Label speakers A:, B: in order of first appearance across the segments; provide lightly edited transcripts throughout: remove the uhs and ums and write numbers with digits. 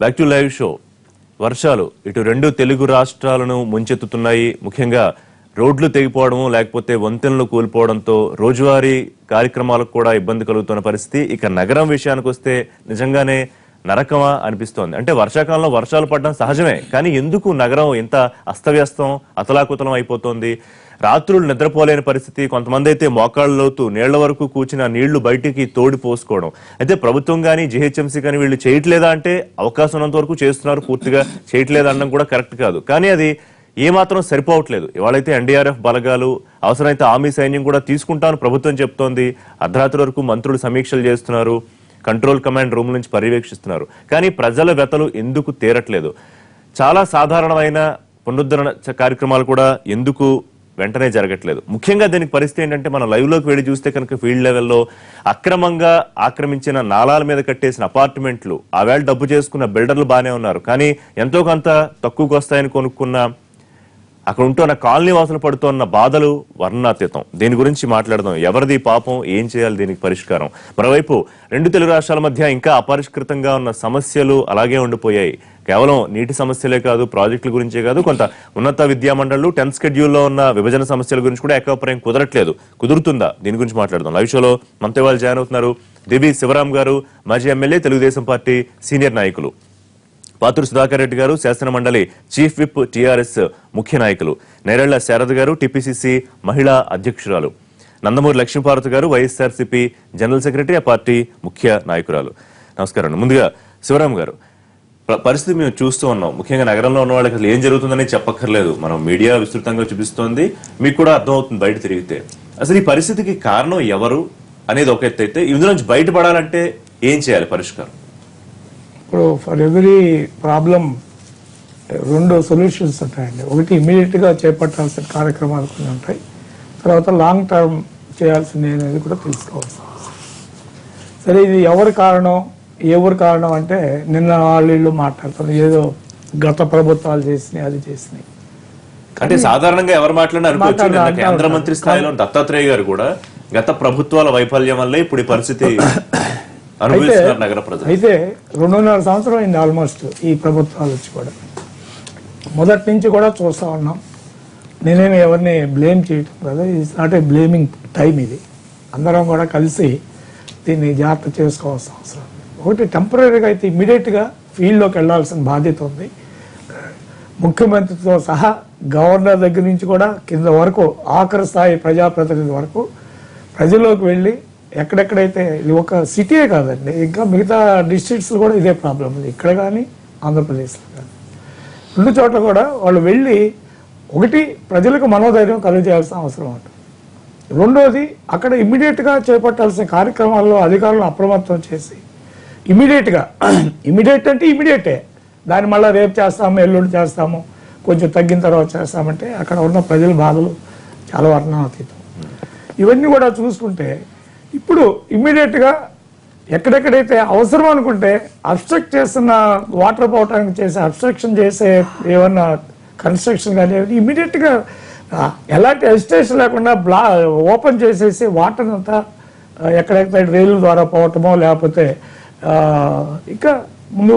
A: Back to live show. వర్షాలు ఇటు రెండు తెలుగు రాష్ట్రాలను ముంచెత్తుతున్నాయి. ముఖ్యంగా రోడ్లు తెగిపోవడం లేకపోతే వంతెనలు కూలిపోవడంతో రోజువారీ కార్యక్రమాలకు కూడా ఇబ్బంది కలుగుతున్న పరిస్థితి. ఇక నగరం విషయానికి వస్తే నిజంగానే నరకమా అనిపిస్తోంది. అంటే వర్షాకాలంలో వర్షాలు పడడం సహజమే, కానీ ఎందుకు నగరం ఇంత అస్తవ్యస్తం అతలాకుతలం అయిపోతుంది? రాత్రులు నిద్రపోలేని పరిస్థితి. కొంతమంది అయితే మోకాళ్ళ లోతు నీళ్ల వరకు కూర్చిన నీళ్లు బయటికి తోడి పోసుకోవడం. అయితే ప్రభుత్వం కానీ జిహెచ్ఎంసీ కానీ వీళ్ళు చేయట్లేదా అంటే అవకాశం ఉన్నంత వరకు చేస్తున్నారు, పూర్తిగా చేయట్లేదు అనడం కూడా కరెక్ట్ కాదు. కానీ అది ఏమాత్రం సరిపోవట్లేదు. ఇవాళైతే ఎన్డీఆర్ఎఫ్ బలగాలు, అవసరమైతే ఆర్మీ సైన్యం కూడా తీసుకుంటాను ప్రభుత్వం చెప్తోంది. అర్ధరాత్రి వరకు మంత్రులు సమీక్షలు చేస్తున్నారు, కంట్రోల్ కమాండ్ రూమ్ నుంచి పర్యవేక్షిస్తున్నారు. కానీ ప్రజల వ్యతలు ఎందుకు తీరట్లేదు? చాలా సాధారణమైన పునరుద్ధరణ కార్యక్రమాలు కూడా ఎందుకు వెంటనే జరగట్లేదు? ముఖ్యంగా దీనికి పరిస్థితి ఏంటంటే, మనం లైవ్ లోకి వెళ్ళి చూస్తే కనుక ఫీల్డ్ లెవెల్లో అక్రమంగా ఆక్రమించిన నాలాల మీద కట్టేసిన అపార్ట్మెంట్లు, ఆవేళ డబ్బు చేసుకున్న బిల్డర్లు బాగానే ఉన్నారు, కానీ ఎంతో కొంత తక్కువకు వస్తాయని కొనుక్కున్న అక్కడ ఉంటున్న కాలనీ వాసులు పడుతున్న బాధలు వర్ణాతీతం. దీని గురించి మాట్లాడదాం. ఎవరిది పాపం, ఏం చేయాలి, దీనికి పరిష్కారం? మరోవైపు రెండు తెలుగు రాష్ట్రాల మధ్య ఇంకా అపరిష్కృతంగా ఉన్న సమస్యలు అలాగే ఉండిపోయాయి. కేవలం నీటి సమస్యలే కాదు, ప్రాజెక్టుల గురించే కాదు, కొంత ఉన్నత విద్యామండళ్లు 10th షెడ్యూల్లో ఉన్న విభజన సమస్యల గురించి కూడా ఏకాభిప్రాయం కుదరట్లేదు. కుదురుతుందా? దీని గురించి మాట్లాడదాం. లైవ్ షోలో మనతో వాళ్ళు జాయిన్ అవుతున్నారు దివి శివరాం గారు, మాజీ ఎమ్మెల్యే, తెలుగుదేశం పార్టీ సీనియర్ నాయకులు. పాతూరు సుధాకర్ రెడ్డి గారు, శాసన మండలి చీఫ్ విప్, టీఆర్ఎస్ ముఖ్య నాయకులు. నేరెళ్ల శారద గారు, టీపీసీసీ మహిళా అధ్యక్షురాలు. నందమూరి లక్ష్మీపార్వతి గారు, వైఎస్ఆర్సీపీ జనరల్ సెక్రటరీ, ఆ పార్టీ ముఖ్య నాయకురాలు. నమస్కారం. ముందుగా శివరాం గారు, పరిస్థితి మేము చూస్తూ ఉన్నాం. ముఖ్యంగా నగరంలో ఉన్న వాళ్ళకి అసలు ఏం జరుగుతుందని చెప్పక్కర్లేదు, మనం మీడియా విస్తృతంగా చూపిస్తోంది, మీకు కూడా అర్థమవుతుంది బయట తిరిగితే. అసలు ఈ పరిస్థితికి కారణం ఎవరు అనేది ఒక ఎత్తు అయితే, ఇందులో నుంచి బయటపడాలంటే ఏం చేయాలి పరిష్కారం?
B: ఇప్పుడు ఫర్ ఎవ్రీ ప్రాబ్లం రెండు సొల్యూషన్స్ ఉంటాయండి. ఒకటి ఇమీడియట్గా చేపట్టాల్సిన కార్యక్రమాలు కొన్ని ఉంటాయి, తర్వాత లాంగ్ టర్మ్ చేయాల్సింది అనేది కూడా తెలుసుకోవాల్సి. సరే, ఇది ఎవరి కారణం, ఏ ఊరి కారణం అంటే, నిన్న వాళ్ళు మాట్లాడుతున్నారు ఏదో గత ప్రభుత్వాలు చేసినాయి, అది చేసినాయి
A: అంటే సాధారణంగా ఎవరు మాట్లాడినా కేంద్ర మంత్రి స్థాయిలో దత్తాత్రేయ గారు కూడా గత ప్రభుత్వాల వైఫల్యం వల్లే ఇప్పుడు ఈ పరిస్థితి నగర ప్రజలు.
B: అయితే 2.5 సంవత్సరం అయింది ఆల్మోస్ట్ ఈ ప్రభుత్వాలు వచ్చి కూడా. మొదటి నుంచి కూడా చూస్తూ ఉన్నాం. నేనేమి ఎవరిని బ్లేమ్ చేయటం కదా, it's not a blaming time. ఇది అందరం కూడా కలిసి దీన్ని జాగ్రత్త చేసుకోవాల్సిన అవసరం. ఒకటి టెంపరీగా అయితే ఇమ్మీడియట్గా ఫీల్డ్లోకి వెళ్లాల్సిన బాధ్యత ఉంది. ముఖ్యమంత్రితో సహా గవర్నర్ దగ్గర నుంచి కూడా కింద వరకు, ఆఖరి స్థాయి ప్రజాప్రతినిధి వరకు ప్రజల్లోకి వెళ్ళి ఎక్కడెక్కడైతే, ఇది ఒక సిటీయే కాదండి, ఇంకా మిగతా డిస్ట్రిక్ట్స్లో కూడా ఇదే ప్రాబ్లం ఉంది, ఇక్కడ కానీ ఆంధ్రప్రదేశ్లో కానీ. రెండు చోట్ల కూడా వాళ్ళు వెళ్ళి, ఒకటి ప్రజలకు మనోధైర్యం కలుగజేయాల్సిన అవసరం ఉంటుంది. రెండోది, అక్కడ ఇమ్మీడియట్గా చేపట్టాల్సిన కార్యక్రమాల్లో అధికారులను అప్రమత్తం చేసి ఇమ్మీడియట్గా, ఇమ్మీడియట్ అంటే ఇమ్మీడియటే, దాన్ని మళ్ళీ రేపు చేస్తాము, ఎల్లుండి చేస్తాము, కొంచెం తగ్గిన తర్వాత చేస్తామంటే అక్కడ ఉన్న ప్రజల బాధలు చాలా వర్ణనాతీతం. ఇవన్నీ కూడా చూసుకుంటే ఇప్పుడు ఇమ్మీడియట్గా ఎక్కడెక్కడైతే అవసరం అనుకుంటే అబ్స్ట్రక్ట్ చేస్తున్న, వాటర్ పోవటానికి చేసే అబ్స్ట్రక్షన్ చేసే ఏమన్నా కన్స్ట్రక్షన్ కానీ ఇమ్మీడియట్గా ఎలాంటి హెసిటేషన్ లేకుండా ఓపెన్ చేసేసి వాటర్ అంతా ఎక్కడెక్కడ రైలు ద్వారా పోవటమో, లేకపోతే ఇంకా ముందు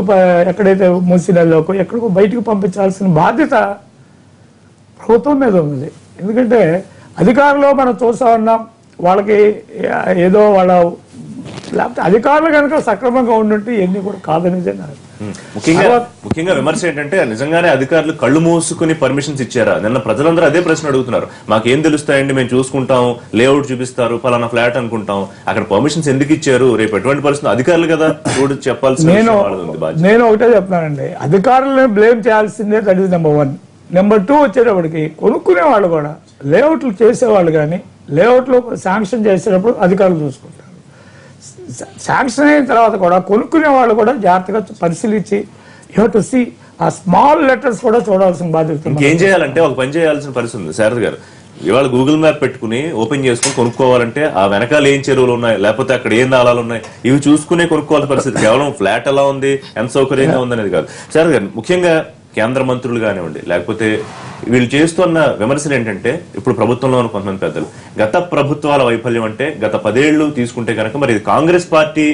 B: ఎక్కడైతే మూసినల్లోకో ఎక్కడికో బయటకు పంపించాల్సిన బాధ్యత ప్రభుత్వం మీద ఉంది. ఎందుకంటే అధికారులు మనం చూస్తూ ఉన్నాం, వాళ్ళకి ఏదో వాళ్ళ, లేకపోతే అధికారులు కనుక సక్రమంగా ఉండుంటే ఇవన్నీ కూడా కాదనేదే.
A: ముఖ్యంగా విమర్శ ఏంటంటే, నిజంగానే అధికారులు కళ్ళు మూసుకుని పర్మిషన్స్ ఇచ్చారా? నిన్న ప్రజలందరూ అదే ప్రశ్న అడుగుతున్నారు. మాకేం తెలుస్తాయండి, మేము చూసుకుంటాం, లేఅవుట్ చూపిస్తారు, ఫలానా ఫ్లాట్ అనుకుంటాం, అక్కడ పర్మిషన్స్ ఎందుకు ఇచ్చారు? రేపు ఎటువంటి పరిస్థితి అధికారులు కదా చూడు చెప్పాల్సి.
B: నేను ఒకటే చెప్తానండి, అధికారులను బ్లేమ్ చేయాల్సిందే, దట్ ఈస్ నెంబర్ 1. నెంబర్ 2 వచ్చేటప్పటికి కొనుక్కునే వాళ్ళు కూడా, లేఅవుట్లు చేసేవాళ్ళు కానీ లేఅవుట్లు శాంక్షన్ చేసేటప్పుడు అధికారులు చూసుకుంటారు. శాంక్షన్ అయిన తర్వాత కూడా కొనుక్కునే వాళ్ళు కూడా జాగ్రత్తగా పరిశీలించి, యూ హావ్ టు సీ ఆ స్మాల్ లెటర్స్ కూడా చూడాల్సిన బాధ్యత.
A: ఏం చేయాలంటే, ఒక పని చేయాల్సిన పరిస్థితి ఉంది శారద గారు. ఇవాళ గూగుల్ మ్యాప్ పెట్టుకుని ఓపెన్ చేసుకుని కొనుక్కోవాలంటే ఆ వెనకాల ఏం చెరువులు ఉన్నాయి, లేకపోతే అక్కడ ఏం నాళాలు ఉన్నాయి, ఇవి చూసుకునే కొనుక్కోవాల్సిన పరిస్థితి. కేవలం ఫ్లాట్ ఎలా ఉంది, ఎంత సౌకర్యంగా ఉందనేది కాదు. శారద గారు, ముఖ్యంగా కేంద్ర మంత్రులు కానివ్వండి, లేకపోతే వీళ్ళు చేస్తున్న విమర్శలు ఏంటంటే, ఇప్పుడు ప్రభుత్వంలో ఉన్న కొంతమంది పెద్దలు, గత ప్రభుత్వాల వైఫల్యం అంటే గత 10 ఏళ్లు తీసుకుంటే కనుక మరి ఇది కాంగ్రెస్ పార్టీ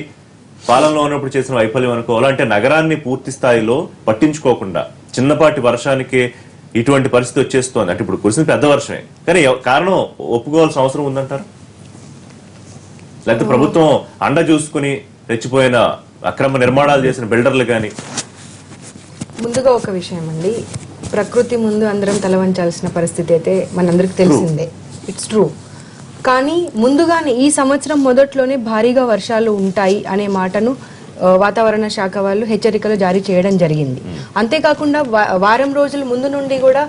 A: పాలనలో ఉన్నప్పుడు చేసిన వైఫల్యం అనుకోవాలా? అంటే నగరాన్ని పూర్తి స్థాయిలో పట్టించుకోకుండా చిన్నపాటి వర్షానికి ఇటువంటి పరిస్థితి వచ్చేస్తోంది. అంటే ఇప్పుడు కురిసిన పెద్ద వర్షమే, కానీ కారణం ఒప్పుకోవాల్సిన అవసరం ఉందంటారు? లేకపోతే ప్రభుత్వం అండ చూసుకుని రెచ్చిపోయిన అక్రమ నిర్మాణాలు చేసిన బిల్డర్లు కానీ?
C: ముందుగా ఒక విషయం అండి, ప్రకృతి ముందు అందరం తలవంచాల్సిన పరిస్థితి అయితే మనందరికి తెలిసిందే, ఇట్స్ ట్రూ. కానీ ముందుగానే ఈ సంవత్సరం మొదట్లోనే భారీగా వర్షాలు ఉంటాయి అనే మాటను వాతావరణ శాఖ వాళ్ళు హెచ్చరికలు జారీ చేయడం జరిగింది. అంతేకాకుండా వారం రోజుల ముందు నుండి కూడా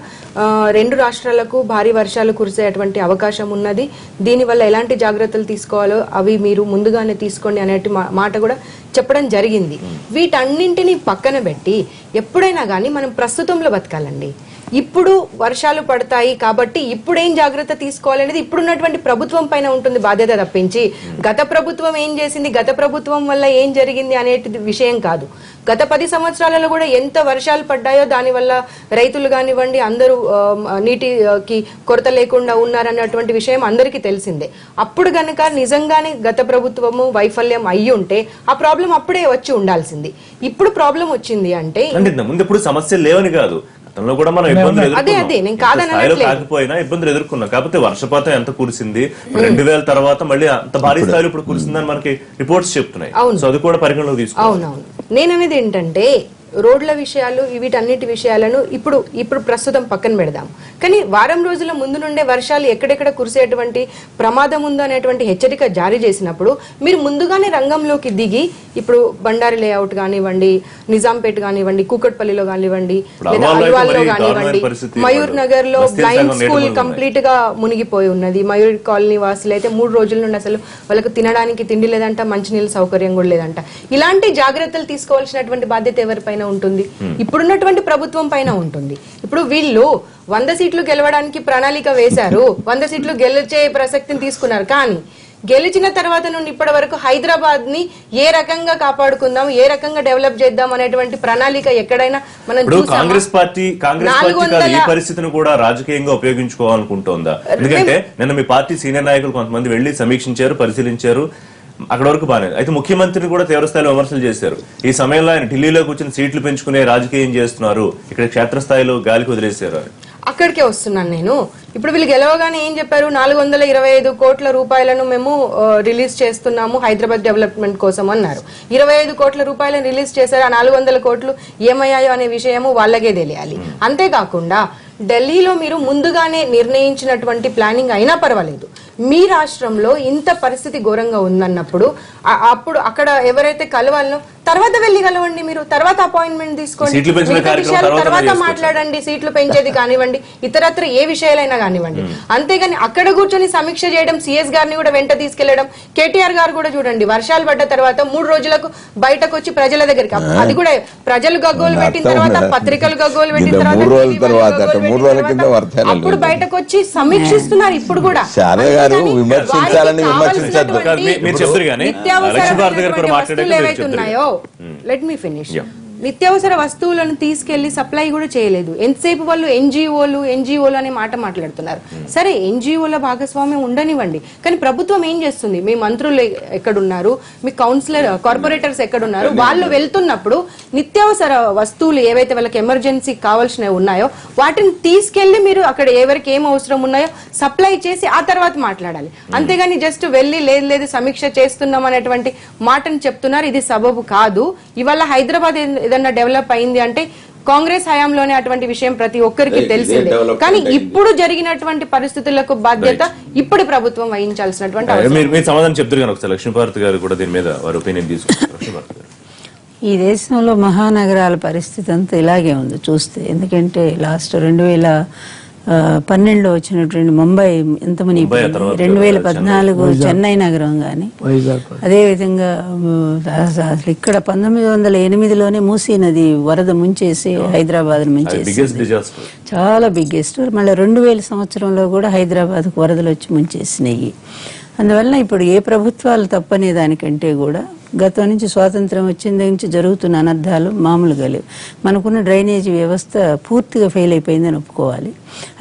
C: 2 రాష్ట్రాలకు భారీ వర్షాలు కురిసేటువంటి అవకాశం ఉన్నది. దీనివల్ల ఎలాంటి జాగ్రత్తలు తీసుకోవాలో అవి మీరు ముందుగానే తీసుకోండి అనే మాట కూడా చెప్పడం జరిగింది. వీటన్నింటినీ పక్కన పెట్టి ఎప్పుడైనా కానీ మనం ప్రస్తుతంలో బతకాలండి. ఇప్పుడు వర్షాలు పడతాయి కాబట్టి ఇప్పుడు ఏం జాగ్రత్త తీసుకోవాలనేది ఇప్పుడున్నటువంటి ప్రభుత్వం పైన ఉంటుంది బాధ్యత తప్పించి గత ప్రభుత్వం ఏం చేసింది, గత ప్రభుత్వం వల్ల ఏం జరిగింది అనే విషయం కాదు. గత 10 సంవత్సరాలలో కూడా ఎంత వర్షాలు పడ్డాయో దానివల్ల రైతులు కానివ్వండి అందరూ నీటికి కొరత లేకుండా ఉన్నారన్నటువంటి విషయం అందరికీ తెలిసిందే. అప్పుడు గనక నిజంగానే గత ప్రభుత్వము వైఫల్యం అయ్యి ఉంటే ఆ ప్రాబ్లం అప్పుడే వచ్చి ఉండాల్సింది. ఇప్పుడు ప్రాబ్లం వచ్చింది అంటే
A: ముందు ఇప్పుడు సమస్యలు లేవని కాదు, గతంలో కూడా మనం ఇబ్బందులు కాకపోయినా ఇబ్బందులు ఎదుర్కొన్నాం. కాకపోతే వర్షపాతం ఎంత కురిసింది, 2000 తర్వాత మళ్ళీ అంత భారీ స్థాయిలో ఇప్పుడు కురిసిందని మనకి రిపోర్ట్స్ చెప్తున్నాయి. సో అది కూడా పరిగణలోకి తీసుకోవాలి.
C: అవునవును, నేననేది ఏంటంటే రోడ్ల విషయాలు వీటన్నిటి విషయాలను ఇప్పుడు ప్రస్తుతం పక్కన పెడదాం. కానీ వారం రోజుల ముందు నుండే వర్షాలు ఎక్కడెక్కడ కురిసేటువంటి ప్రమాదం ఉందో అనేటువంటి హెచ్చరిక జారీ చేసినప్పుడు మీరు ముందుగానే రంగంలోకి దిగి ఇప్పుడు బండారి లేఅవుట్ కానివ్వండి, నిజాంపేట కానివ్వండి, కూకట్పల్లిలో కానివ్వండి, లేదా అల్వాల్లో కానివ్వండి, మయూర్ నగర్ లో బ్లైండ్ స్కూల్ కంప్లీట్ గా మునిగిపోయి ఉన్నది. మయూర్ కాలనీ వాసులు అయితే 3 రోజుల నుండి అసలు వాళ్ళకు తినడానికి తిండి లేదంట, మంచినీళ్ళ సౌకర్యం కూడా లేదంట. ఇలాంటి జాగ్రత్తలు తీసుకోవాల్సినటువంటి బాధ్యత ఎవరిపైన ఉంటుంది? ఇప్పుడున్నటువంటి ప్రభుత్వం పైన ఉంటుంది. ఇప్పుడు వీళ్ళు 100 సీట్లు గెలవడానికి ప్రణాళిక వేశారు, 100 సీట్లు గెలిచే ప్రసక్తిని తీసుకున్నారు. కానీ గెలిచిన తర్వాత నుండి ఇప్పటి వరకు హైదరాబాద్ ని ఏ రకంగా కాపాడుకుందాం, ఏ రకంగా డెవలప్ చేద్దాం అనేటువంటి ప్రణాళిక ఎక్కడైనా మనం
A: కాంగ్రెస్ పార్టీ ఈ పరిస్థితిని కూడా రాజకీయంగా ఉపయోగించుకోవాలనుకుంటోందా? ఎందుకంటే నిన్న మీ పార్టీ సీనియర్ నాయకులు కొంతమంది వెళ్లి సమీక్షించారు, పరిశీలించారు, అక్కడ వరకు బాగాలేదు. అయితే ముఖ్యమంత్రిని కూడా తీవ్రస్థాయిలో విమర్శలు చేశారు. ఈ సమయంలో ఆయన ఢిల్లీలో కూర్చొని సీట్లు పెంచుకునే రాజకీయం చేస్తున్నారు, ఇక్కడ క్షేత్రస్థాయిలో గాలికి వదిలేశారు.
C: అక్కడికే వస్తున్నాను నేను. ఇప్పుడు వీళ్ళు గెలవగానే ఏం చెప్పారు? 425 కోట్ల రూపాయలను మేము రిలీజ్ చేస్తున్నాము హైదరాబాద్ డెవలప్మెంట్ కోసం అన్నారు. 25 కోట్ల రూపాయలను రిలీజ్ చేశారు. ఆ 400 కోట్లు ఏమయ్యాయో అనే విషయము వాళ్ళకే తెలియాలి. అంతేకాకుండా ఢిల్లీలో మీరు ముందుగానే నిర్ణయించినటువంటి ప్లానింగ్ అయినా పర్వాలేదు, మీ రాష్ట్రంలో ఇంత పరిస్థితి ఘోరంగా ఉందన్నప్పుడు అప్పుడు అక్కడ ఎవరైతే కలవాలనో తర్వాత వెళ్ళి కలవండి, మీరు తర్వాత అపాయింట్మెంట్ తీసుకోండి, తర్వాత మాట్లాడండి. సీట్లు పెంచేది కానివ్వండి, ఇతరత్ర ఏ విషయాలైనా కానివ్వండి. అంతేగాని అక్కడ కూర్చొని సమీక్ష చేయడం, సిఎస్ గారిని కూడా వెంట తీసుకెళ్లడం. కేటీఆర్ గారు కూడా చూడండి, వర్షాలు పడ్డ తర్వాత 3 రోజులకు బయటకు వచ్చి ప్రజల దగ్గరికి, అది కూడా ప్రజలు గగ్గోలు పెట్టిన తర్వాత, పత్రికలు గగ్గోలు పెట్టిన తర్వాత అప్పుడు బయటకు వచ్చి సమీక్షిస్తున్నారు. ఇప్పుడు కూడా లెట్ మీ ఫినిష్. నిత్యావసర వస్తువులను తీసుకెళ్లి సప్లై కూడా చేయలేదు. ఎంతసేపు వాళ్ళు ఎన్జిఓలు అనే మాట మాట్లాడుతున్నారు. సరే, ఎన్జిఓల భాగస్వామ్యం ఉండనివ్వండి, కానీ ప్రభుత్వం ఏం చేస్తుంది? మీ మంత్రులు ఎక్కడున్నారు, మీ కౌన్సిలర్ కార్పొరేటర్స్ ఎక్కడున్నారు? వాళ్ళు వెళ్తున్నప్పుడు నిత్యావసర వస్తువులు ఏవైతే వాళ్ళకి ఎమర్జెన్సీ కావాల్సినవి ఉన్నాయో వాటిని తీసుకెళ్లి మీరు అక్కడ ఎవరికి ఏం అవసరం ఉన్నాయో సప్లై చేసి ఆ తర్వాత మాట్లాడాలి. అంతేగాని జస్ట్ వెళ్ళి లేదు సమీక్ష చేస్తున్నాం అనేటువంటి మాటను చెప్తున్నారు. ఇది సబబు కాదు. ఇవాళ హైదరాబాద్ ఏదన్నా డెవలప్ అయింది అంటే కాంగ్రెస్ హయాంలోనే అటువంటి విషయం ప్రతి ఒక్కరికి తెలిసిందే. కానీ ఇప్పుడు జరిగినటువంటి పరిస్థితులకు బాధ్యత ఇప్పుడు ప్రభుత్వం వహించాల్సినటువంటి
A: సమాధానం చెప్తారు. కానీ ఒకసారి లక్ష్మీభారతి గారు కూడా దీని మీద వారి ఒపీనియన్ తీసుకుంటారు.
D: ఈ దేశంలో మహానగరాల పరిస్థితి అంతా ఇలాగే ఉంది చూస్తే. ఎందుకంటే లాస్ట్ 2012 వచ్చినటువంటి ముంబై ఎంత మునిగిపోయింది, 2014 చెన్నై నగరం కానీ, అదేవిధంగా అసలు ఇక్కడ 1908లోనే మూసీ నది వరద ముంచేసి హైదరాబాద్ ముంచేసి చాలా బిగ్గెస్ట్. మళ్ళీ 2000 సంవత్సరంలో కూడా హైదరాబాద్కు వరదలు వచ్చి ముంచేసినాయి. అందువల్ల ఇప్పుడు ఏ ప్రభుత్వాలు తప్పనే దానికంటే కూడా గతం నుంచి స్వాతంత్రం వచ్చిన నుంచి జరుగుతున్న అనర్థాలు మామూలుగా లేవు. మనకున్న డ్రైనేజీ వ్యవస్థ పూర్తిగా ఫెయిల్ అయిపోయిందని ఒప్పుకోవాలి.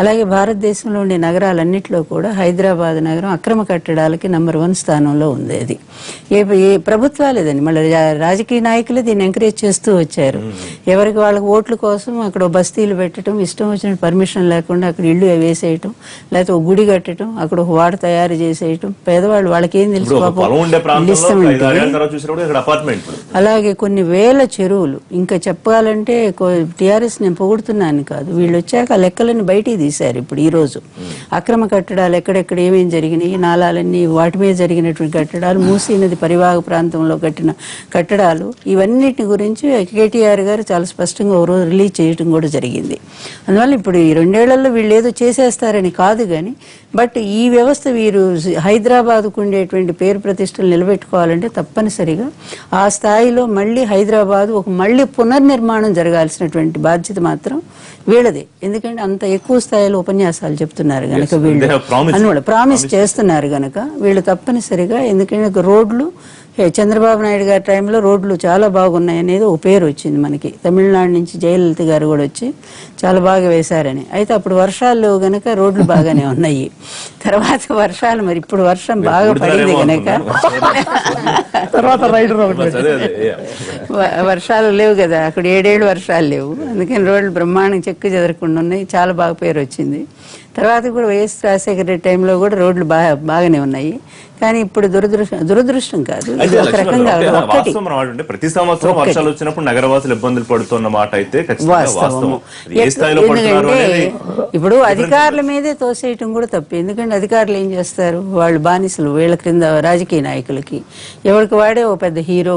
D: అలాగే భారతదేశంలో ఉండే నగరాలన్నింటిలో కూడా హైదరాబాద్ నగరం అక్రమ కట్టడాలకి నంబర్ 1 స్థానంలో ఉంది. అది ఏ ప్రభుత్వాలేదని మళ్ళీ రాజకీయ నాయకులే దీన్ని ఎంకరేజ్ చేస్తూ వచ్చారు. ఎవరికి వాళ్ళకి ఓట్ల కోసం అక్కడ బస్తీలు పెట్టడం, ఇష్టం వచ్చిన పర్మిషన్ లేకుండా అక్కడ ఇళ్ళు వేసేయటం, లేకపోతే ఒక గుడి కట్టడం, అక్కడ ఒక వాడ తయారు చేసేయటం. పేదవాళ్ళు వాళ్ళకి ఏం తెలుసు అలాగే కొన్ని వేల చెరువులు. ఇంకా చెప్పాలంటే టీఆర్ఎస్ నేను పొగుడుతున్నాను కాదు, వీళ్ళు వచ్చాక లెక్కలన్నీ బయటికి తీశారు. ఇప్పుడు ఈ రోజు అక్రమ కట్టడాలు ఎక్కడెక్కడ ఏమేమి జరిగినాయి, నాలాలన్నీ వాటి మీద జరిగినటువంటి కట్టడాలు, మూసీ నది పరివాహక ప్రాంతంలో కట్టిన కట్టడాలు, ఇవన్నిటి గురించి కేటీఆర్ గారు చాలా స్పష్టంగా ఒక రోజు రిలీజ్ చేయడం కూడా జరిగింది. అందువల్ల ఇప్పుడు ఈ 2 ఏళ్లలో వీళ్ళు ఏదో చేసేస్తారని కాదు కానీ, బట్ ఈ వ్యవస్థ వీరు హైదరాబాద్కు ఉండేటువంటి పేరు ప్రతిష్టలు నిలబెట్టుకోవాలంటే తప్పనిసరిగా ఆ స్థాయిలో మళ్ళీ హైదరాబాద్ ఒక మళ్ళీ పునర్నిర్మాణం జరగాల్సినటువంటి బాధ్యత మాత్రం వీళ్ళదే. ఎందుకంటే అంత ఎక్కువ స్థాయిలో ఉపన్యాసాలు చెప్తున్నారు గనక, వీళ్ళు ప్రామిస్ చేస్తున్నారు గనక వీళ్ళు తప్పనిసరిగా, ఎందుకంటే రోడ్లు చంద్రబాబు నాయుడు గారి టైంలో రోడ్లు చాలా బాగున్నాయి అనేది ఒక పేరు వచ్చింది మనకి. తమిళనాడు నుంచి జయలలిత గారు కూడా వచ్చి చాలా బాగా వేశారని. అయితే అప్పుడు వర్షాలు గనక రోడ్లు బాగానే ఉన్నాయి. తర్వాత వర్షాలు, మరి ఇప్పుడు వర్షం బాగా పడింది గనక వర్షాలు లేవు కదా, అక్కడ 7 ఏళ్ళు వర్షాలు లేవు. అందుకని రోడ్లు బ్రహ్మాండం చెక్కు చెదరకుండా ఉన్నాయి, చాలా బాగా పేరు వచ్చింది. తర్వాత కూడా వైఎస్ రాజశేఖర రెడ్డి టైంలో కూడా రోడ్లు బాగానే ఉన్నాయి. కానీ ఇప్పుడు దురదృష్టం కాదు, ఒక రకంగా
A: ప్రతి సంవత్సరం వర్షాలు వచ్చినప్పుడు నగరవాసులు ఇబ్బందులు పడుతున్న మాట అయితే
D: ఇప్పుడు అధికారుల మీదే తోసేయటం కూడా తప్పు. ఎందుకంటే అధికారులు ఏం చేస్తారు, వాళ్ళు బానిసలు వీళ్ళ క్రింద రాజకీయ నాయకులకి. ఎవరికి వాడే ఓ పెద్ద హీరో,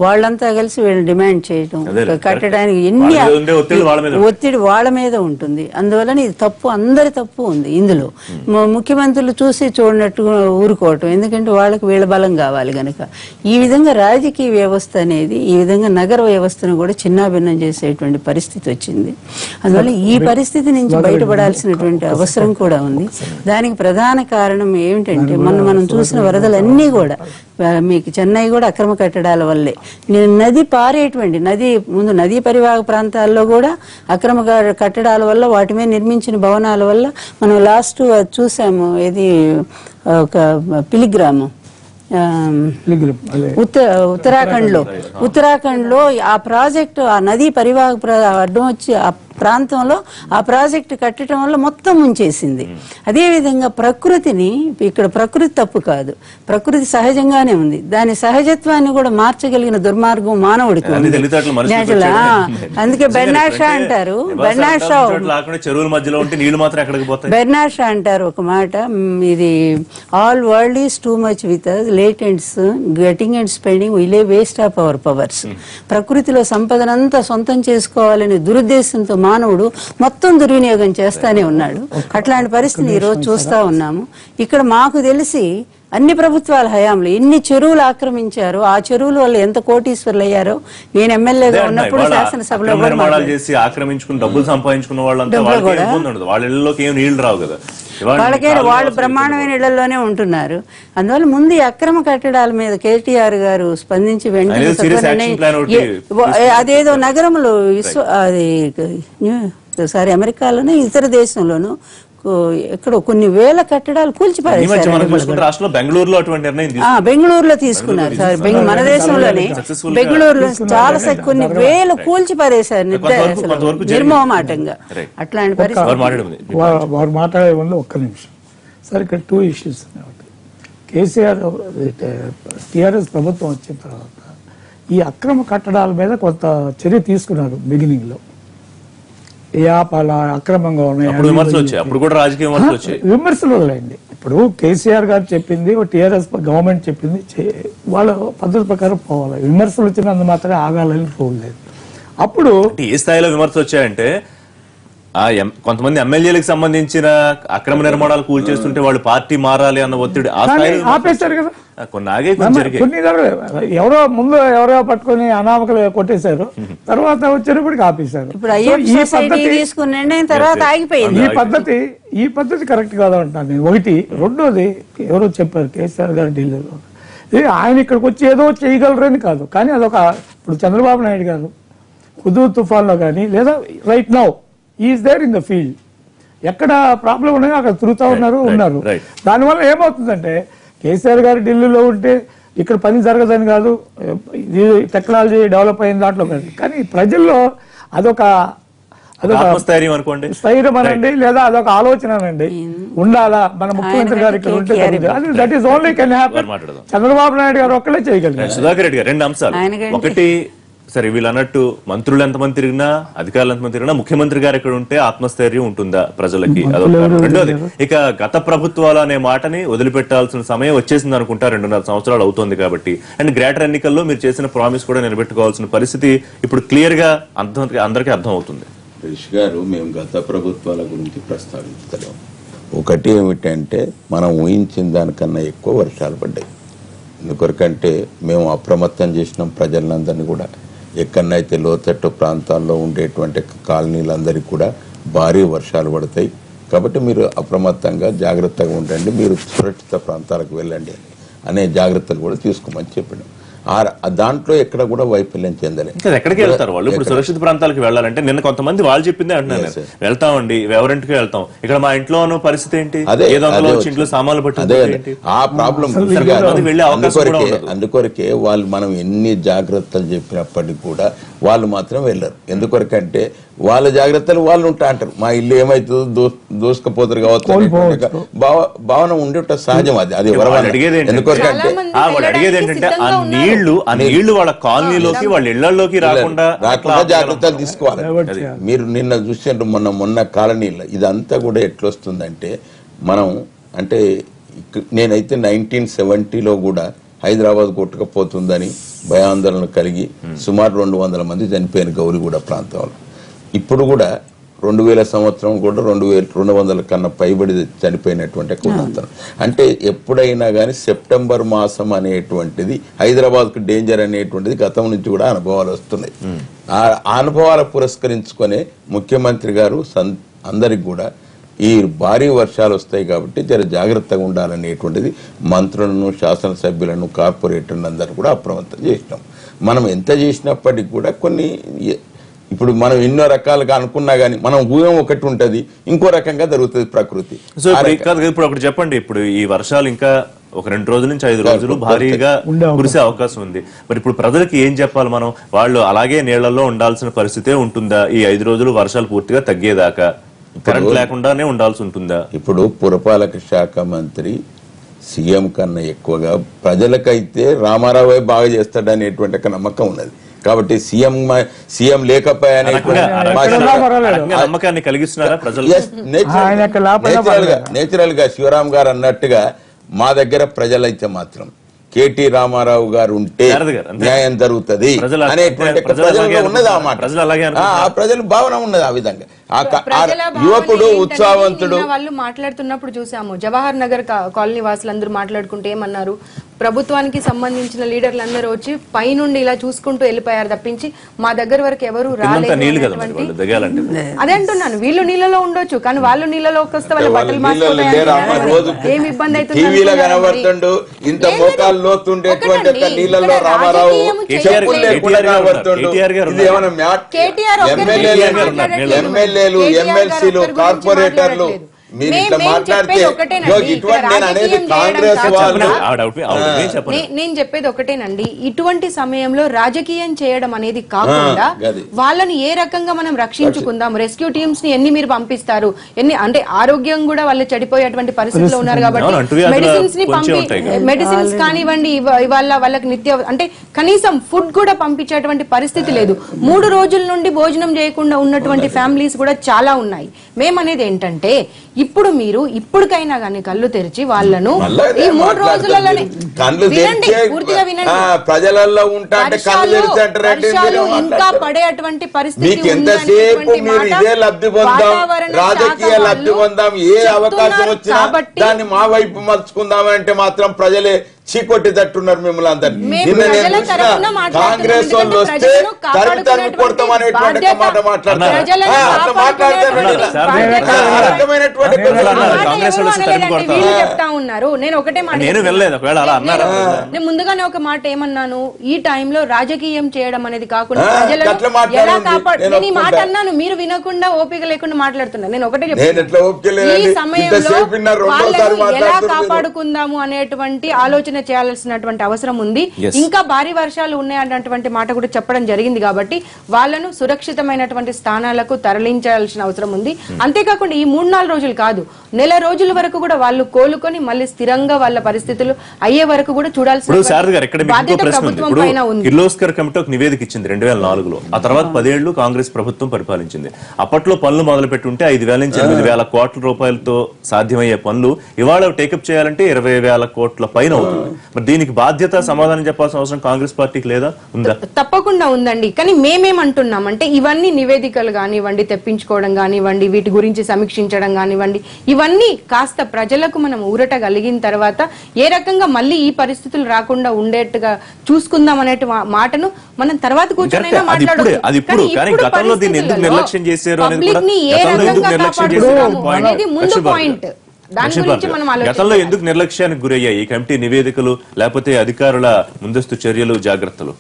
D: వాళ్ళంతా కలిసి వీళ్ళు డిమాండ్ చేయటం, కట్టడానికి ఎన్ని ఒత్తిడి వాళ్ళ మీద ఉంటుంది. అందువలన ఇది తప్పు, అందరి తప్పు ఉంది ఇందులో. ముఖ్యమంత్రులు చూసి చూడనట్టు ఊరుకోవటం, ఎందుకంటే వాళ్ళకి వీళ్ళ బలం కావాలి గనక. ఈ విధంగా రాజకీయ వ్యవస్థ అనేది, ఈ విధంగా నగర వ్యవస్థను కూడా చిన్నాభిన్నం చేసేటువంటి పరిస్థితి వచ్చింది. అందువల్ల ఈ పరిస్థితి నుంచి బయటపడాల్సినటువంటి అవసరం కూడా ఉంది. దానికి ప్రధాన కారణం ఏమిటంటే, మనం చూసిన వరదలన్నీ కూడా మీకు చెన్నై కూడా అక్రమ కట్టడాల వల్లే. నది పారేటువంటి ముందు నదీ పరివాహక ప్రాంతాల్లో కూడా అక్రమ కట్టడాల వల్ల, వాటి మీద నిర్మించిన భవనాల వల్ల మనం లాస్ట్ చూసాము. ఇది ఒక పిలిగ్రాము ఉత్తరాఖండ్ లో ఆ ప్రాజెక్టు, ఆ నదీ పరివాహక అడ్డం వచ్చి ఆ ప్రాంతంలో ఆ ప్రాజెక్టు కట్టడం వల్ల మొత్తం ముంచేసింది. అదేవిధంగా ప్రకృతిని, ఇక్కడ ప్రకృతి తప్పు కాదు, ప్రకృతి సహజంగానే ఉంది. దాని సహజత్వాన్ని కూడా మార్చగలిగిన దుర్మార్గం మానవుడికి ఉంది. అందుకే బెర్నాడ్ షా అంటారు, బెర్నాడ్ షా అంటారు ఒక మాట, ఇది all world is too much with us, latents getting and spending will waste of our powers. ప్రకృతిలో సంపదనంతా సొంతం చేసుకోవాలనే దురుద్దేశంతో మానవుడు మొత్తం దుర్వినియోగం చేస్తానే ఉన్నాడు. అట్లాంటి పరిస్థితిని ఈ రోజు చూస్తా ఉన్నాము. ఇక్కడ మాకు తెలిసి అన్ని ప్రభుత్వాల హయాంలో ఎన్ని చెరువులు ఆక్రమించారో, ఆ చెరువుల వల్ల ఎంత కోటీశ్వర్లు అయ్యారో నేను ఎమ్మెల్యేగా ఉన్నప్పుడు శాసనసభలో
A: డబ్బులు సంపాదించుకున్న
D: వాళ్ళు బ్రహ్మాండమైన ఇళ్లలోనే ఉంటున్నారు. అందువల్ల ముందు ఈ అక్రమ కట్టడాల మీద కేటీఆర్ గారు స్పందించి వెంటనే అదేదో నగరంలో అమెరికాలోనే ఇతర దేశంలోనూ ఎక్కడో కొన్ని వేల కట్టడాలు కూల్చిపారేశారు. బెంగళూరులో తీసుకున్నారు సార్, మన దేశంలోనే బెంగళూరులో చాలా కొన్ని వేలు కూల్చిపారేశారు నిర్మోహమాటంగా. అట్లాంటి పరిస్థితి.
B: వారు మాట్లాడే ముందు ఒక్క నిమిషం సార్, ఇక్కడ 2 issues ఉన్నాయి. కేసీఆర్ టీఆర్ఎస్ ప్రభుత్వం వచ్చిన తర్వాత ఈ అక్రమ కట్టడాల మీద కొంత చర్య తీసుకున్నారు. బిగినింగ్ లో అక్రమంగా ఉన్నాయి విమర్శలు లేండి. ఇప్పుడు కేసీఆర్ గారు చెప్పింది, టీఆర్ఎస్ గవర్నమెంట్ చెప్పింది, వాళ్ళ పద్ధతి ప్రకారం పోవాలి. విమర్శలు వచ్చినందు మాత్రమే ఆగాలని రూల్ లేదు. అప్పుడు
A: ఏ స్థాయిలో విమర్శలు వచ్చాయంటే, కొంతమంది ఎమ్మెల్యేలకు సంబంధించిన అక్రమ నిర్మాణాలు కూల్చేస్తుంటే వాళ్ళు పార్టీ మారాలి అన్న ఒత్తిడి
B: ఆపేశారు కదా. కొన్ని ఎవరో ముందు ఎవరో పట్టుకుని అనామకలు కొట్టేశారు, తర్వాత వచ్చేటప్పటికి ఆపేశారు. ఈ పద్ధతి కరెక్ట్ కాదంటాను నేను. ఒకటి. రెండోది ఎవరో చెప్పారు కేసీఆర్ గారు ఢిల్లీలో, ఆయన ఇక్కడికి వచ్చి ఏదో చేయగలరని కాదు, కానీ అదొక ఇప్పుడు చంద్రబాబు నాయుడు గారు హుదూద్ తుఫాన్లో కానీ లేదా right now is there in the field, ఎక్కడ ప్రాబ్లం ఉన్నాయో అక్కడ తిరుగుతూ ఉన్నారు. దానివల్ల ఏమవుతుందంటే కేసీఆర్ గారు ఢిల్లీలో ఉంటే ఇక్కడ పని జరగదని కాదు, టెక్నాలజీ డెవలప్ అయిన దాంట్లో కాదు, కానీ ప్రజల్లో అదొక
A: స్థైర్యం అనుకోండి,
B: స్థైర్యం అనండి లేదా అదొక ఆలోచన అనండి ఉండాలా. మన ముఖ్యమంత్రి గారు ఇక్కడ ఉంటే that is only can happen. Chandrababu Naidu గారు ఒక్కలే చేయగలిగారు.
A: సుధాకర్ రెడ్డి గారు 2 అంశాలు. ఒకటి, సరే వీళ్ళు అన్నట్టు మంత్రులు ఎంతమంది తిరిగినా, అధికారులు ఎంతమంది తిరిగినా ముఖ్యమంత్రి గారు ఇక్కడ ఉంటే ఆత్మస్థైర్యం ఉంటుందా ప్రజలకి? రెండోది, ఇక గత ప్రభుత్వాలు అనే మాటని వదిలిపెట్టాల్సిన సమయం వచ్చేసింది అనుకుంటా, 2.5 సంవత్సరాలు అవుతుంది కాబట్టి. అండ్ గ్రేటర్ ఎన్నికల్లో మీరు చేసిన ప్రామిస్ కూడా నిలబెట్టుకోవాల్సిన పరిస్థితి ఇప్పుడు క్లియర్ గా అందరికీ అర్థం అవుతుంది.
E: రిషి గారు, మేము గత ప్రభుత్వాల గురించి ప్రస్తావించలేము. ఒకటి ఏమిటంటే మనం ఊహించిన దానికన్నా ఎక్కువ వర్షాలు పడ్డాయి. ఎందుకంటే మేము అప్రమత్తం చేసినాం ప్రజలందరినీ కూడా. ఎక్కడనైతే లోతట్టు ప్రాంతాల్లో ఉండేటువంటి కాలనీలందరికీ కూడా భారీ వర్షాలు పడతాయి, కాబట్టి మీరు అప్రమత్తంగా జాగ్రత్తగా ఉండండి, మీరు సురక్షిత ప్రాంతాలకు వెళ్ళండి అనే జాగ్రత్తలు కూడా తీసుకోమని చెప్పినాం. దాంట్లో ఎక్కడ కూడా వైఫల్యం చెందలేదు.
A: ఎక్కడికి వెళ్తారు వాళ్ళు? ఇప్పుడు సురక్షిత ప్రాంతాలకు వెళ్ళాలంటే నిన్న కొంతమంది వాళ్ళు చెప్పిందే అంటున్నారు, వెళ్తామండి ఎవరింటికి వెళ్తాం, ఇక్కడ మా ఇంట్లో ఉన్న పరిస్థితి ఏంటి, ఇంట్లో సామాన్లు పట్టి
E: ఆ ప్రాబ్లం. అందుకొరకే వాళ్ళు మనం ఎన్ని జాగ్రత్తలు చెప్పినప్పటికీ కూడా వాళ్ళు మాత్రం వెళ్ళరు. ఎందుకొరకంటే వాళ్ళ జాగ్రత్తలు వాళ్ళు ఉంటా అంటారు, మా ఇల్లు ఏమైతుందో దోసుకపోతారు కావచ్చు భావన ఉండేట సహజం. అది ఎందుకొరకంటే
A: అడిగేది ఏంటంటే ఆ నీళ్లు వాళ్ళ కాలనీలోకి వాళ్ళ ఇళ్లలోకి రాకుండా
E: జాగ్రత్తలు తీసుకోవాలి. మీరు నిన్న చూసినట్టు మొన్న కాలనీలో ఇదంతా కూడా ఎట్లొస్తుందంటే మనం అంటే నేనైతే 1970లో కూడా హైదరాబాద్ కొట్టుకపోతుందని భయాందోళన కలిగి సుమారు 200 మంది చనిపోయిన గౌరిగూడ ప్రాంతంలో. ఇప్పుడు కూడా 2000 సంవత్సరం కూడా 2200 కన్నా పైబడి చనిపోయినటువంటి కుటుంబం. అంటే ఎప్పుడైనా కానీ సెప్టెంబర్ మాసం అనేటువంటిది హైదరాబాద్కు డేంజర్ అనేటువంటిది గతం నుంచి కూడా అనుభవాలు వస్తున్నాయి. ఆ అనుభవాలు పురస్కరించుకునే ముఖ్యమంత్రి గారు అందరికి కూడా ఈ భారీ వర్షాలు వస్తాయి కాబట్టి జర జాగ్రత్తగా ఉండాలనేటువంటిది మంత్రులను, శాసనసభ్యులను, కార్పొరేటర్లను అందరూ కూడా అప్రమత్తం చేసినాం. మనం ఎంత చేసినప్పటికీ కూడా కొన్ని ఇప్పుడు మనం ఎన్నో రకాలుగా అనుకున్నా గానీ మనం ఊహం ఒకటి ఉంటది, ఇంకో రకంగా జరుగుతుంది ప్రకృతి.
A: సో ఇప్పుడు ఒకటి చెప్పండి, ఇప్పుడు ఈ వర్షాలు ఇంకా ఒక 2 రోజుల నుంచి 5 రోజులు భారీగా కురిసే అవకాశం ఉంది. మరి ఇప్పుడు ప్రజలకు ఏం చెప్పాలి మనం? వాళ్ళు అలాగే నీళ్లలో ఉండాల్సిన పరిస్థితే ఉంటుందా ఈ 5 రోజులు వర్షాలు పూర్తిగా తగ్గేదాకా? కరెంట్ లేకుండానే ఉండాల్సి ఉంటుందా?
E: ఇప్పుడు పురపాలక శాఖ మంత్రి సీఎం కన్నా ఎక్కువగా ప్రజలకైతే రామారావు బాగా చేస్తాడనేటువంటి ఒక నమ్మకం ఉన్నది. కాబట్టి సీఎం లేకపోయా
A: నమ్మకాన్ని కలిగిస్తున్నారా ప్రజలు?
E: నేచురల్ గా శివరామ్ గారు అన్నట్టుగా మా దగ్గర ప్రజలైతే మాత్రం కేటీ రామారావు గారు ఉంటే న్యాయం జరుగుతుంది అనేటువంటి ఉన్నది అన్నమాట. ప్రజలు భావన ఉన్నది. ఆ విధంగా యువకుడు ఉత్సాహవంతుడు
C: వాళ్ళు మాట్లాడుతున్నప్పుడు చూసాము. జవహర్ నగర్ కాలనీ వాసులందరూ మాట్లాడుకుంటే ఏమన్నారు, ప్రభుత్వానికి సంబంధించిన లీడర్లు అందరూ వచ్చి పైనుండి ఇలా చూసుకుంటూ వెళ్ళిపోయారు తప్పించి మా దగ్గర వరకు ఎవరు రాలేదు. అదే అంటున్నాను, వీళ్ళు నీళ్ళలో ఉండొచ్చు కానీ వాళ్ళు నీళ్ళలోకి వస్తే వాళ్ళ బట్టలు మాత్రం ఏమి ఇబ్బంది
E: అవుతుంది. ఇంత మోకాలు లోతుండేటువంటి నీళ్ళలో రామారావు ఎమ్మెల్యేలు, ఎమ్మెల్సీలు, కార్పొరేటర్లు మీరు ఇట్లా మాట్లాడితే
C: నేను చెప్పేది ఒకటేనండి, ఇటువంటి సమయంలో రాజకీయం చేయడం అనేది కాకుండా వాళ్ళని ఏ రకంగా మనం రక్షించుకుందాం, రెస్క్యూ టీమ్స్ ని ఎన్ని మీరు పంపిస్తారు, ఎన్ని అంటే ఆరోగ్యం కూడా వాళ్ళు చెడిపోయేటువంటి పరిస్థితిలో ఉన్నారు కాబట్టి మెడిసిన్స్ ని మెడిసిన్స్ కానివ్వండి, ఇవాళ వాళ్ళకి నిత్య అంటే కనీసం ఫుడ్ కూడా పంపించేటువంటి పరిస్థితి లేదు. 3 రోజుల నుండి భోజనం చేయకుండా ఉన్నటువంటి ఫ్యామిలీస్ కూడా చాలా ఉన్నాయి. మేమనేది ఏంటంటే ఇప్పుడు మీరు ఇప్పటికైనా గానీ కళ్ళు తెరిచి వాళ్ళను ఈ 3 రోజులలోనే పూర్తిగా వినండి,
E: ప్రజలలో ఉంటాంటే
C: ఇంకా పడేటువంటి పరిస్థితి
E: రాజకీయ లబ్ధి పొందాం, ఏ అవకాశం వచ్చినా దాన్ని మా వైపు మలుచుకుందామంటే మాత్రం ప్రజలే చీకొట్టేటట్టున్నారు మిమ్మల్ని అందరినీ.
C: మేము
E: నిన్న నేను
C: ప్రజల
E: చూసిన
C: తరపున మాట్లాడుతున్నాం.
E: కాంగ్రెస్ వాళ్ళు
C: ఎందుకంటే
E: వస్తే
C: ప్రజలను
E: తరిమి తరిమి కొడతామనేటువంటి
C: బాధ్యత.
E: మాట మాట్లాడతారు.
C: ప్రజలను
E: అట్లా మాట్లాడతారు. ఆ రకమైనటువంటి
A: కాంగ్రెస్ వాళ్ళు వస్తే తరిమి కొడతారు.
C: వీళ్ళు చెప్తా ఉన్నారు. నేను ఒకటే మాట
A: నేను వెళ్ళలేదు. ఒకవేళ అలా అన్నారా?
C: నేను ముందుగానే ఒక మాట ఏమన్నాను, ఈ టైంలో రాజకీయం చేయడం అనేది కాకుండా
E: అట్లా
C: ప్రజలను
E: మాట్లాడండి.
C: ఎలా కాపాడు.
E: నేను
C: నేను ఈ మాట
E: ఒప్పుకుంటా.
C: అన్నాను, మీరు వినకుండా ఓపిక లేకుండా మాట్లాడుతున్నారు. నేను ఒకటే
E: నేను ఎట్లా
C: చెప్తాను,
E: ఒప్పుకోలేదండి.
C: ఈ సమయంలో
E: ఇంతసేపు విన్నా, రెండోసారి
C: వాళ్ళను ఎలా
E: మాట్లాడుతున్నారు.
C: కాపాడుకుందాము అనేటువంటి ఆలోచన చేయాల్సినటువంటి అవసరం ఉంది.
A: Yes.
C: ఇంకా భారీ వర్షాలు ఉన్నాయన్నటువంటి మాట కూడా చెప్పడం జరిగింది కాబట్టి వాళ్ళను సురక్షితమైనటువంటి స్థానాలకు తరలించాల్సిన అవసరం ఉంది. అంతేకాకుండా ఈ 3-4 రోజులు కాదు, నెల రోజుల వరకు కూడా వాళ్ళు కోలుకొని మళ్ళీ స్థిరంగా వాళ్ళ పరిస్థితులు అయ్యే వరకు కూడా చూడాల్సిన
A: ఇప్పుడు శారద గారు ఇక్కడ మీకు ఇంకో
C: బాధ్యత
A: ప్రశ్న ఉంది.
C: ప్రభుత్వం
A: ఇప్పుడు
C: పైన ఉంది.
A: కిర్లోస్కర్ కమిటీ ఒక నివేదిక ఇచ్చింది 2004లో. ఆ తర్వాత 10 ఏళ్లు కాంగ్రెస్ ప్రభుత్వం పరిపాలించింది. అప్పట్లో పనులు మొదలు పెట్టుంటే 5,000 నుంచి 8,000 కోట్ల రూపాయలతో సాధ్యమయ్యే పనులు ఇవాళ టేకప్ చేయాలంటే 20,000 కోట్ల పైన అవుతుంది. మరి దీనికి బాధ్యత సమాధానం చెప్పాల్సిన అవసరం కాంగ్రెస్ పార్టీకి లేదా, ఉందా?
C: తప్పకుండా ఉందండి. కానీ మేమేమంటున్నామంటే ఇవన్నీ నివేదికలు కానివ్వండి, తెప్పించుకోవడం కానివ్వండి, వీటి గురించి సమీక్షించడం కానివ్వండి, ఇవన్నీ కాస్త ప్రజలకు మనం ఊరట కలిగిన తర్వాత ఏ రకంగా మళ్ళీ ఈ పరిస్థితులు రాకుండా ఉండేట్టుగా చూసుకుందాం అనే మాటను మనం తర్వాత కూర్చొనైనా మాట్లాడొచ్చు.
A: అది ఇప్పుడు కానీ గతంలో దీన్ని ఎందుకు నిర్లక్ష్యం చేశారు అనేది కూడా,
C: పబ్లిక్ ని ఏ
A: గతంలో ఎందుకు
C: రకంగా
A: నిర్లక్ష్యం
C: కాపాడుతున్నాము
A: చేశారు
C: అనేది ముందు పాయింట్. దాని గురించి మనం
A: గతంలో
C: ఆలోచించాలి.
A: ఎందుకు నిర్లక్ష్యానికి గురయ్యాయి ఈ కమిటీ నివేదికలు, లేకపోతే అధికారుల ముందస్తు చర్యలు, జాగ్రత్తలు?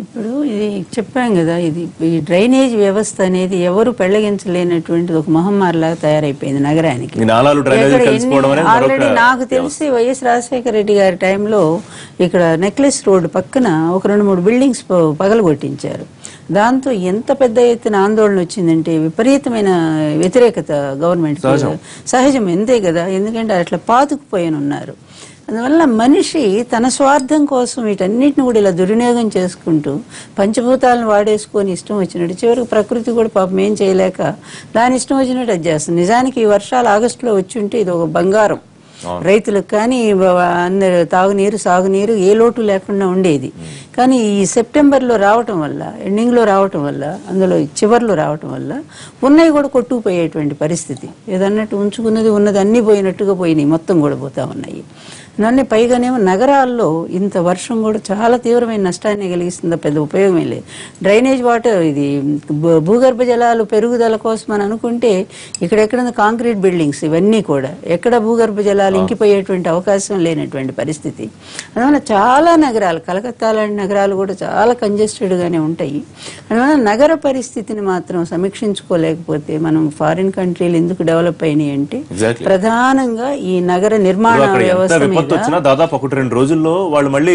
D: ఇప్పుడు ఇది చెప్పాం కదా, ఇది ఈ డ్రైనేజ్ వ్యవస్థ అనేది ఎవరు పెళ్లగించలేనటువంటిది ఒక మహమ్మారిలాగా తయారైపోయింది నగరానికి.
A: ఈ నాలాలు డ్రైనేజీలు
D: ఎక్కడ
A: కలిసిపోవడం అనేది
D: ఆల్రెడీ
A: మరొక
D: నాకు తెలిసి వైఎస్ రాజశేఖర రెడ్డి గారి టైంలో ఇక్కడ నెక్లెస్ రోడ్ పక్కన ఒక 2-3 బిల్డింగ్స్ పగలగొట్టించారు. దాంతో ఎంత పెద్ద ఎత్తున ఆందోళన వచ్చిందంటే విపరీతమైన వ్యతిరేకత గవర్నమెంట్. సహజం ఎంతే కదా, ఎందుకంటే అట్లా పాతుకుపోయిన ఉన్నారు. అందువల్ల మనిషి తన స్వార్థం కోసం వీటన్నిటిని కూడా ఇలా దుర్వినియోగం చేసుకుంటూ పంచభూతాలను వాడేసుకొని ఇష్టం వచ్చినట్టు, చివరికి ప్రకృతి కూడా పాపం ఏం చేయలేక దాని ఇష్టం వచ్చినట్టు అది చేస్తుంది. నిజానికి ఈ వర్షాలు ఆగస్టులో వచ్చి ఉంటే ఇది ఒక బంగారం రైతులకు, కానీ అందరు తాగునీరు సాగునీరు ఏ లోటు లేకుండా ఉండేది. కానీ ఈ సెప్టెంబర్లో రావటం వల్ల, ఎండింగ్లో రావటం వల్ల, అందులో చివర్లో రావటం వల్ల ఉన్నవి కూడా కొట్టుకుపోయేటువంటి పరిస్థితి. ఏదన్నట్టు ఉంచుకున్నది ఉన్నది అన్నీ పోయినట్టుగా పోయినాయి, మొత్తం కూడా పోతా ఉన్నాయి. నన్ను పైగానేమో నగరాల్లో ఇంత వర్షం కూడా చాలా తీవ్రమైన నష్టాన్ని కలిగిస్తుంది, పెద్ద ఉపయోగమే లేదు. డ్రైనేజ్ వాటర్ ఇది భూగర్భ జలాలు పెరుగుదల కోసం అని అనుకుంటే ఇక్కడెక్కడ కాంక్రీట్ బిల్డింగ్స్ ఇవన్నీ కూడా ఎక్కడ భూగర్భ జలాలు ఇంకిపోయేటువంటి అవకాశం లేనటువంటి పరిస్థితి. అందువల్ల చాలా నగరాలు, కలకత్తా లాంటి నగరాలు కూడా చాలా కంజెస్టెడ్గానే ఉంటాయి. అందువల్ల నగర పరిస్థితిని మాత్రం సమీక్షించుకోలేకపోతే మనం ఫారిన్ కంట్రీలు ఎందుకు డెవలప్ అయినాయి అంటే ప్రధానంగా ఈ నగర నిర్మాణ వ్యవస్థ
A: వచ్చినా దాదాపు 1-2 రోజుల్లో వాళ్ళు మళ్ళీ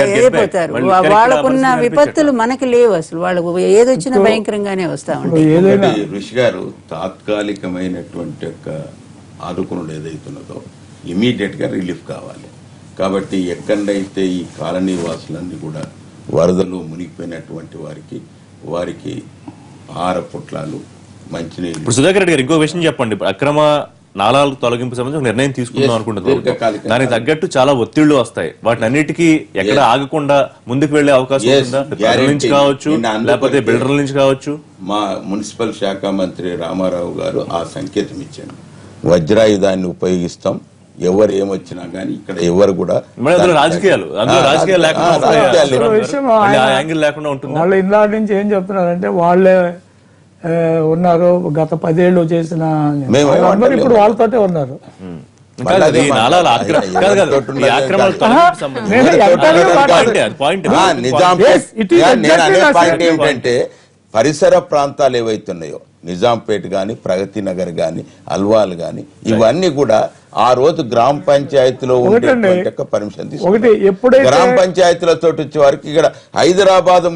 D: అయిపోతారు. వాళ్ళకున్న విపత్తులు మనకి లేవు, అసలు వాళ్ళకు ఏదొచ్చినా భయంకరంగానే వస్తా ఉంటాయి.
E: ఋషి గారు తాత్కాలికమైనటువంటి యొక్క ఆదుకునుడు ఏదైతున్నదో ఇమీడియట్ గా రిలీఫ్ కావాలి. కాబట్టి ఎక్కడైతే ఈ కాలనీ వాసులన్నీ కూడా వరదలు మునిగిపోయినటువంటి వారికి ఆహార పొట్లాలు, మంచినీళ్ళు.
A: ఇప్పుడు సుధాకర్ రెడ్డి గారు ఇంకో విషయం చెప్పండి. అక్రమ నాలాలకు తొలగింపు సంబంధించి నిర్ణయం తీసుకుందాం అనుకుంటున్నారు. దానికి తగ్గట్టు చాలా ఒత్తిళ్లు వస్తాయి. వాటిని అన్నిటికీ ఎక్కడ ఆగకుండా ముందుకు వెళ్లే అవకాశం ఉందా? ప్రజల నుంచి కావచ్చు, లేకపోతే బిల్డర్ల నుంచి కావచ్చు.
E: మా మున్సిపల్ శాఖ మంత్రి రామారావు గారు ఆ సంకేతం ఇచ్చారు, వజ్రాయుధాన్ని ఉపయోగిస్తాం, ఎవరు ఏమొచ్చినా గానీ ఇక్కడ ఎవరు కూడా
A: రాజకీయాలు లేకుండా ఉంటుంది.
B: వాళ్ళు ఇందా నుంచి ఏం చెప్తున్నారంటే వాళ్ళే ఉన్నారు, గత 10 ఏళ్ళు చేసిన ఇప్పుడు వాళ్ళతోటే ఉన్నారు.
E: ఏమిటంటే పరిసర ప్రాంతాలు ఏవైతున్నాయో నిజాంపేట గాని, ప్రగతి నగర్ గాని, అల్వాల్ గాని, ఇవన్నీ కూడా ఆ రోజు గ్రామ పంచాయతీలో ఉండేటువంటి పర్మిషన్ తీసుకుంటారు. గ్రామ పంచాయతీలతో వచ్చే వారికి ఇక్కడ హైదరాబాద్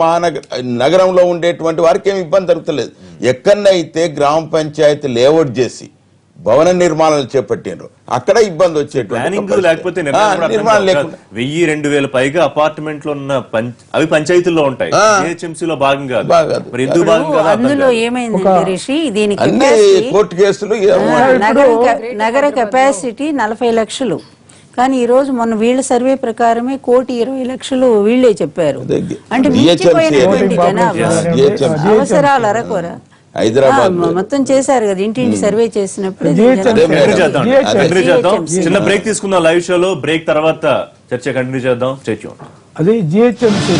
E: నగరంలో ఉండేటువంటి వారికి ఏమి ఇబ్బంది జరుగుతలేదు. ఎక్కడైతే గ్రామ పంచాయతీ లేఅవుట్ చేసి భవన నిర్మాణాలు చేపట్టినారు అక్కడ ఇబ్బంది వచ్చేటువంటి
A: లేకపోతే 1000-2000 పైగా అపార్ట్మెంట్లు ఉన్న అవి పంచాయతీల్లో ఉంటాయి, జిహెచ్ఎంసీలో భాగం కాదు.
D: అందులో ఏమైందంటే రిషి, దీనికి
E: కోర్టు కేసులు
D: నగర కెపాసిటీ 40 లక్షలు, కానీ ఈ రోజు మొన్న వీళ్ళ సర్వే ప్రకారమే 1,20,00,000 వీళ్ళే చెప్పారు. అంటే మించిపోయినటువంటి జనాభా అవసరాలు అరకొర.
E: హైదరాబాద్
D: మొత్తం చేశారు కదా, ఇంటింటి సర్వే చేసినప్పుడు
A: కంటిన్యూ చేద్దాం. చిన్న బ్రేక్ తీసుకుందాం లైవ్ షోలో. బ్రేక్ తర్వాత చర్చ కంటిన్యూ చేద్దాం. Stay tuned.
B: అదే జిహెచ్ఎంసీ